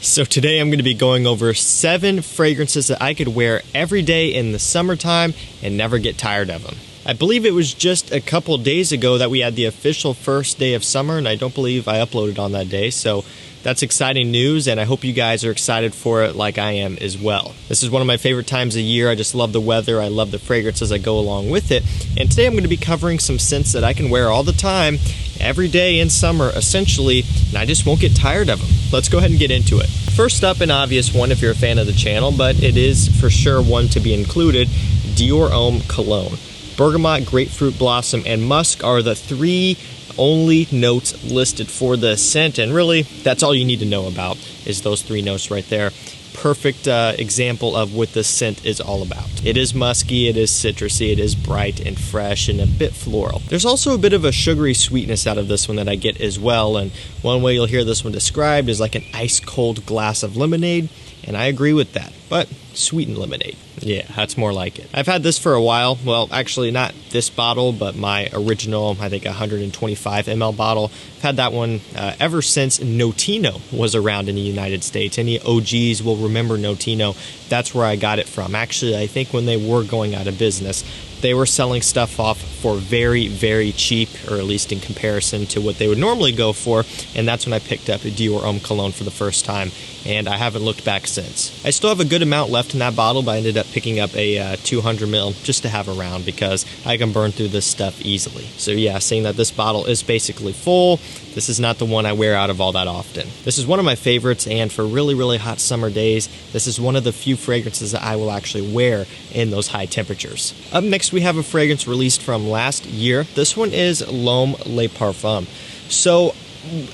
So today I'm going to be going over 7 fragrances that I could wear every day in the summertime and never get tired of them. I believe it was just a couple days ago that we had the official first day of summer, and I don't believe I uploaded on that day, so that's exciting news, and I hope you guys are excited for it like I am as well. This is one of my favorite times of year. I just love the weather. I love the fragrances that go along with it. And today I'm going to be covering some scents that I can wear all the time, every day in summer, essentially, and I just won't get tired of them. Let's go ahead and get into it. First up, an obvious one if you're a fan of the channel, but it is for sure one to be included, Dior Homme Cologne. Bergamot, grapefruit blossom, and musk are the 3 only notes listed for the scent, and really that's all you need to know about is those 3 notes right there. Perfect example of what this scent is all about. It is musky, it is citrusy, it is bright and fresh and a bit floral. There's also a bit of a sugary sweetness out of this one that I get as well, and one way you'll hear this one described is like an ice cold glass of lemonade, and I agree with that, but sweetened lemonade. Yeah, that's more like it. I've had this for a while. Well, actually not this bottle, but my original, I think 125 ml bottle. I've had that one ever since Notino was around in the United States. Any OGs will remember Notino. That's where I got it from. Actually, I think when they were going out of business, they were selling stuff off for very, very cheap, or at least in comparison to what they would normally go for, and that's when I picked up a Dior Homme Cologne for the first time, and I haven't looked back since. I still have a good amount left in that bottle, but I ended up picking up a 200 ml just to have around because I can burn through this stuff easily. So yeah, seeing that this bottle is basically full, this is not the one I wear out of all that often. This is one of my favorites, and for really, really hot summer days, this is one of the few fragrances that I will actually wear in those high temperatures. Up next, we have a fragrance released from last year. This one is L'Homme Le Parfum. So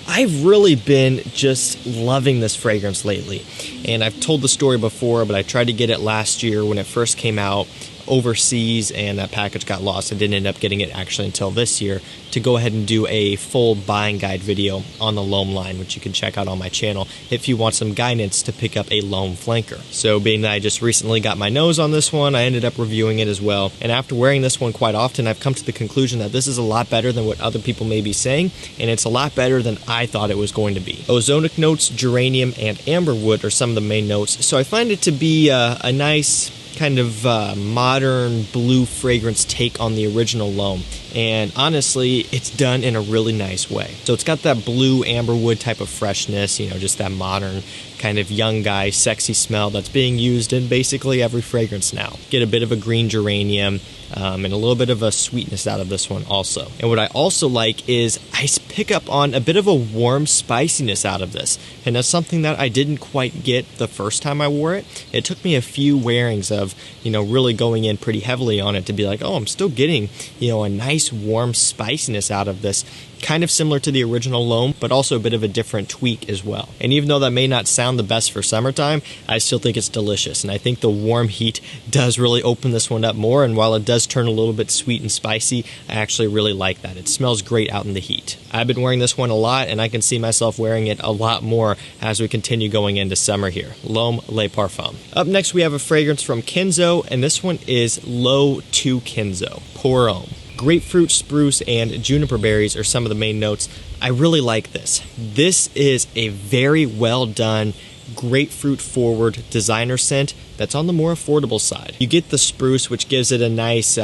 I've really been just loving this fragrance lately, and I've told the story before, but I tried to get it last year when it first came out overseas, and that package got lost. I didn't end up getting it actually until this year to go ahead and do a full buying guide video on the L'Homme line, which you can check out on my channel if you want some guidance to pick up a L'Homme flanker. So being that I just recently got my nose on this one, I ended up reviewing it as well, and after wearing this one quite often, I've come to the conclusion that this is a lot better than what other people may be saying, and it's a lot better than I thought it was going to be. Ozonic notes, geranium, and amberwood are some of the main notes, so I find it to be a nice kind of modern blue fragrance take on the original L'Homme, and honestly it's done in a really nice way. So it's got that blue amberwood type of freshness, you know, just that modern kind of young guy sexy smell that's being used in basically every fragrance now. Get a bit of a green geranium and a little bit of a sweetness out of this one also. And what I also like is I pick up on a bit of a warm spiciness out of this, and that's something that I didn't quite get the first time I wore it. It took me a few wearings of, you know, really going in pretty heavily on it to be like, oh, I'm still getting, you know, a nice warm spiciness out of this. Kind of similar to the original L'Homme, but also a bit of a different tweak as well. And even though that may not sound the best for summertime, I still think it's delicious. And I think the warm heat does really open this one up more. And while it does turn a little bit sweet and spicy, I actually really like that. It smells great out in the heat. I've been wearing this one a lot, and I can see myself wearing it a lot more as we continue going into summer here. L'Homme Le Parfum. Up next, we have a fragrance from Kenzo, and this one is L'Eau to Kenzo, Pour Homme. Grapefruit, spruce, and juniper berries are some of the main notes. I really like this. This is a very well done, grapefruit forward designer scent that's on the more affordable side. You get the spruce, which gives it a nice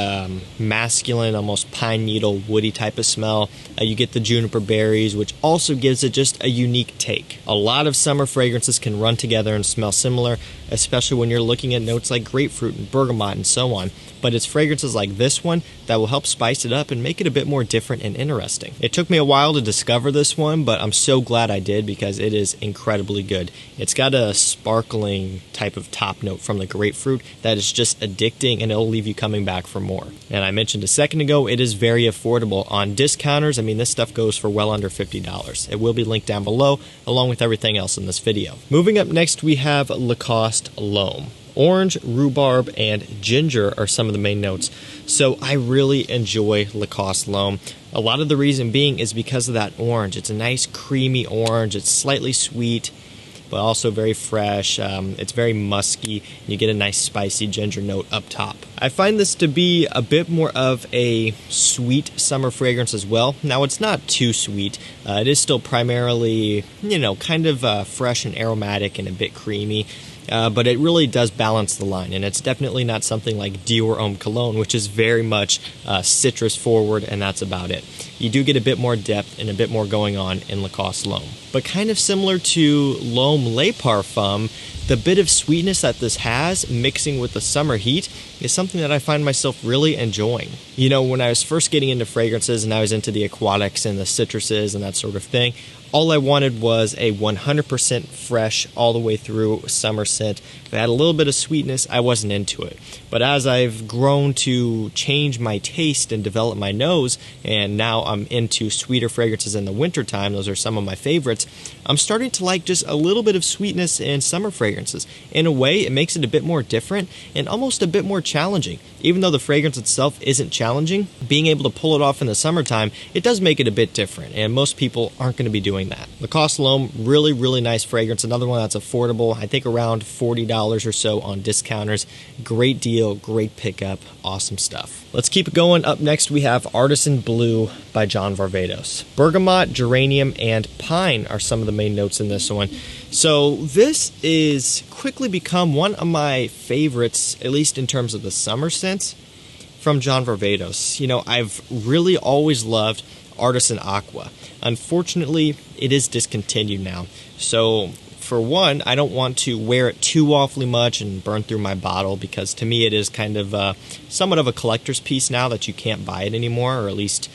masculine, almost pine needle, woody type of smell. You get the juniper berries, which also gives it just a unique take. A lot of summer fragrances can run together and smell similar, especially when you're looking at notes like grapefruit and bergamot and so on. But it's fragrances like this one that will help spice it up and make it a bit more different and interesting. It took me a while to discover this one, but I'm so glad I did because it is incredibly good. It's got a sparkling type of top note from the grapefruit that is just addicting, and it'll leave you coming back for more. And I mentioned a second ago, it is very affordable. On discounters, I mean, this stuff goes for well under $50. It will be linked down below, along with everything else in this video. Moving up next, we have Lacoste L'Homme. Orange, rhubarb, and ginger are some of the main notes. So I really enjoy Lacoste L'Homme. A lot of the reason being is because of that orange. It's a nice creamy orange. It's slightly sweet, but also very fresh. It's very musky. You get a nice spicy ginger note up top. I find this to be a bit more of a sweet summer fragrance as well. Now, it's not too sweet. It is still primarily, kind of fresh and aromatic and a bit creamy. But it really does balance the line, and it's definitely not something like Dior Homme Cologne, which is very much citrus forward, and that's about it. You do get a bit more depth and a bit more going on in Lacoste L'Homme. But kind of similar to L'Homme Le Parfum, the bit of sweetness that this has, mixing with the summer heat, is something that I find myself really enjoying. When I was first getting into fragrances and I was into the aquatics and the citruses and that sort of thing, all I wanted was a 100% fresh, all the way through summer scent. If it had a little bit of sweetness, I wasn't into it. But as I've grown to change my taste and develop my nose, and now I'm into sweeter fragrances in the wintertime, those are some of my favorites, I'm starting to like just a little bit of sweetness in summer fragrances. In a way, it makes it a bit more different and almost a bit more challenging. Even though the fragrance itself isn't challenging, being able to pull it off in the summertime, it does make it a bit different, and most people aren't going to be doing that. Lacoste L'Homme, really, really nice fragrance. Another one that's affordable, I think around $40 or so on discounters. Great deal, great pickup, awesome stuff. Let's keep it going. Up next, we have Artisan Blu by John Varvatos. Bergamot, geranium, and pine are some of the main notes in this one. So this is quickly become one of my favorites, at least in terms of the summer scents, from John Varvatos. I've really always loved Artisan Aqua. Unfortunately, it is discontinued now. So for one, I don't want to wear it too awfully much and burn through my bottle, because to me it is kind of somewhat of a collector's piece now that you can't buy it anymore, or at least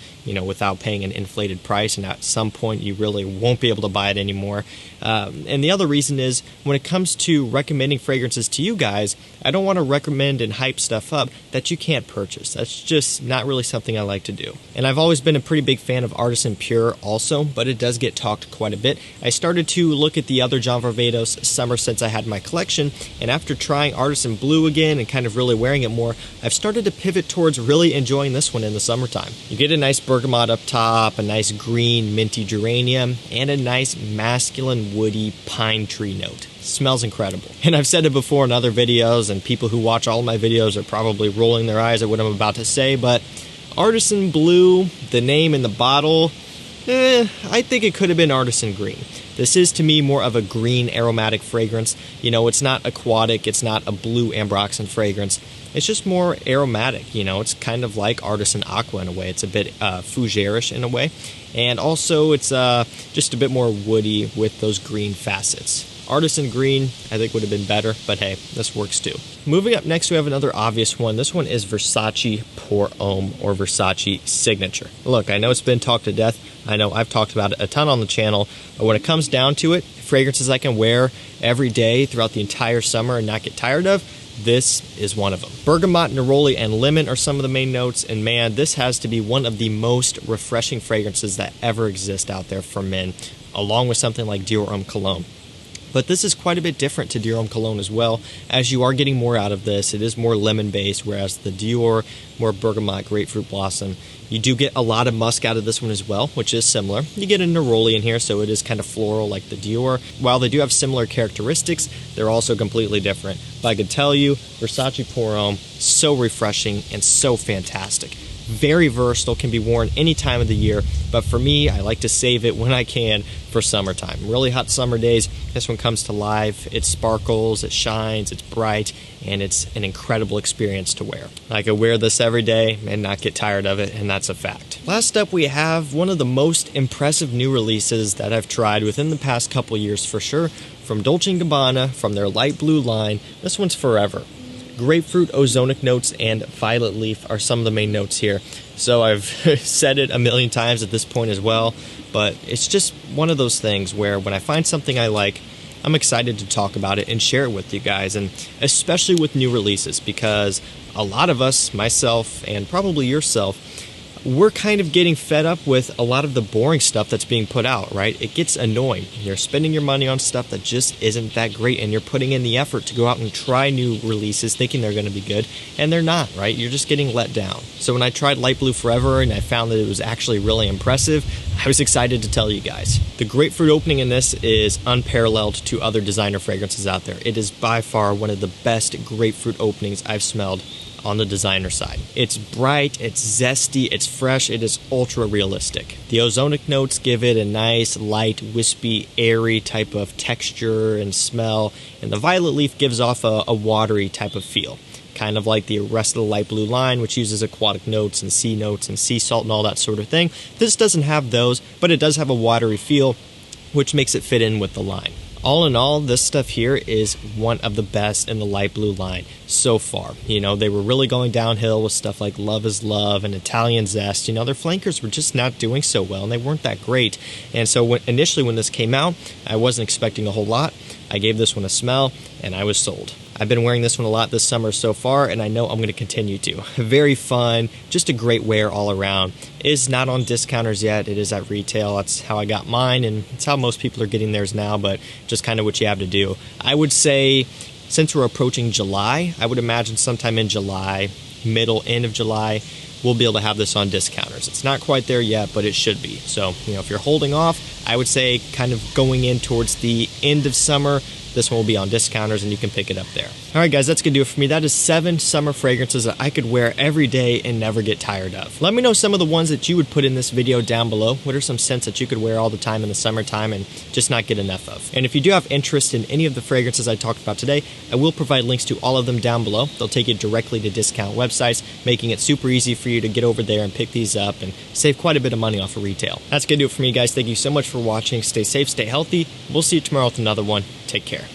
without paying an inflated price, and at some point you really won't be able to buy it anymore. And the other reason is, when it comes to recommending fragrances to you guys, I don't want to recommend and hype stuff up that you can't purchase. That's just not really something I like to do. And I've always been a pretty big fan of Artisan Pure also, but it does get talked quite a bit. I started to look at the other John Varvatos summer scents I had in my collection, and after trying Artisan Blu again and kind of really wearing it more, I've started to pivot towards really enjoying this one in the summertime. You get a nice bergamot up top, a nice green minty geranium, and a nice masculine woody pine tree note. Smells incredible. And I've said it before in other videos, and people who watch all my videos are probably rolling their eyes at what I'm about to say, but Artisan Blu, the name in the bottle, I think it could have been Artisan Green. This is, to me, more of a green aromatic fragrance. It's not aquatic, it's not a blue ambroxan fragrance. It's just more aromatic, it's kind of like Artisan Aqua in a way. It's a bit fougere-ish in a way. And also it's just a bit more woody with those green facets. Artisan Green, I think, would have been better, but hey, this works too. Moving up next, we have another obvious one. This one is Versace Pour Homme, or Versace Signature. Look, I know it's been talked to death. I know I've talked about it a ton on the channel, but when it comes down to it, fragrances I can wear every day throughout the entire summer and not get tired of, this is one of them. Bergamot, neroli, and lemon are some of the main notes, and man, this has to be one of the most refreshing fragrances that ever exist out there for men, along with something like Dior Homme Cologne. But this is quite a bit different to Dior Homme Cologne as well, as you are getting more out of this. It is more lemon-based, whereas the Dior, more bergamot, grapefruit blossom. You do get a lot of musk out of this one as well, which is similar. You get a neroli in here, so it is kind of floral like the Dior. While they do have similar characteristics, they're also completely different. But I can tell you, Versace Pour Homme, so refreshing and so fantastic. Very versatile, can be worn any time of the year, but for me, I like to save it when I can for summertime. Really hot summer days, this one comes to life. It sparkles, it shines, it's bright, and it's an incredible experience to wear. I could wear this every day and not get tired of it, and that's a fact. Last up, we have one of the most impressive new releases that I've tried within the past couple years for sure, from Dolce & Gabbana, from their light blue line. This one's Forever. Grapefruit, ozonic notes, and violet leaf are some of the main notes here. So I've said it a million times at this point as well, but it's just one of those things where when I find something I like, I'm excited to talk about it and share it with you guys, and especially with new releases, because a lot of us, myself, and probably yourself, we're kind of getting fed up with a lot of the boring stuff that's being put out, right? It gets annoying. You're spending your money on stuff that just isn't that great, and you're putting in the effort to go out and try new releases thinking they're going to be good, and they're not, right? You're just getting let down. So when I tried Light Blue Forever and I found that it was actually really impressive, I was excited to tell you guys. The grapefruit opening in this is unparalleled to other designer fragrances out there. It is by far one of the best grapefruit openings I've smelled on the designer side. It's bright, it's zesty, it's fresh, it is ultra realistic. The ozonic notes give it a nice, light, wispy, airy type of texture and smell, and the violet leaf gives off a watery type of feel. Kind of like the rest of the light blue line, which uses aquatic notes and sea salt and all that sort of thing. This doesn't have those, but it does have a watery feel, which makes it fit in with the line. All in all, this stuff here is one of the best in the light blue line so far. You know, they were really going downhill with stuff like Love is Love and Italian Zest. You know, their flankers were just not doing so well, and they weren't that great. And so initially when this came out, I wasn't expecting a whole lot. I gave this one a smell, and I was sold. I've been wearing this one a lot this summer so far, and I know I'm going to continue to. Very fun, just a great wear all around. It is not on discounters yet. It is at retail. That's how I got mine, and it's how most people are getting theirs now, but just kind of what you have to do. I would say, since we're approaching July, I would imagine sometime in July, end of July, we'll be able to have this on discounters. It's not quite there yet, but it should be. So, you know, if you're holding off, I would say kind of going in towards the end of summer, this one will be on discounters and you can pick it up there. Alright guys, that's going to do it for me. That is 7 summer fragrances that I could wear every day and never get tired of. Let me know some of the ones that you would put in this video down below. What are some scents that you could wear all the time in the summertime and just not get enough of? And if you do have interest in any of the fragrances I talked about today, I will provide links to all of them down below. They'll take you directly to discount websites, making it super easy for you to get over there and pick these up and save quite a bit of money off of retail. That's going to do it for me guys. Thank you so much for watching. Stay safe, stay healthy. We'll see you tomorrow with another one. Take care.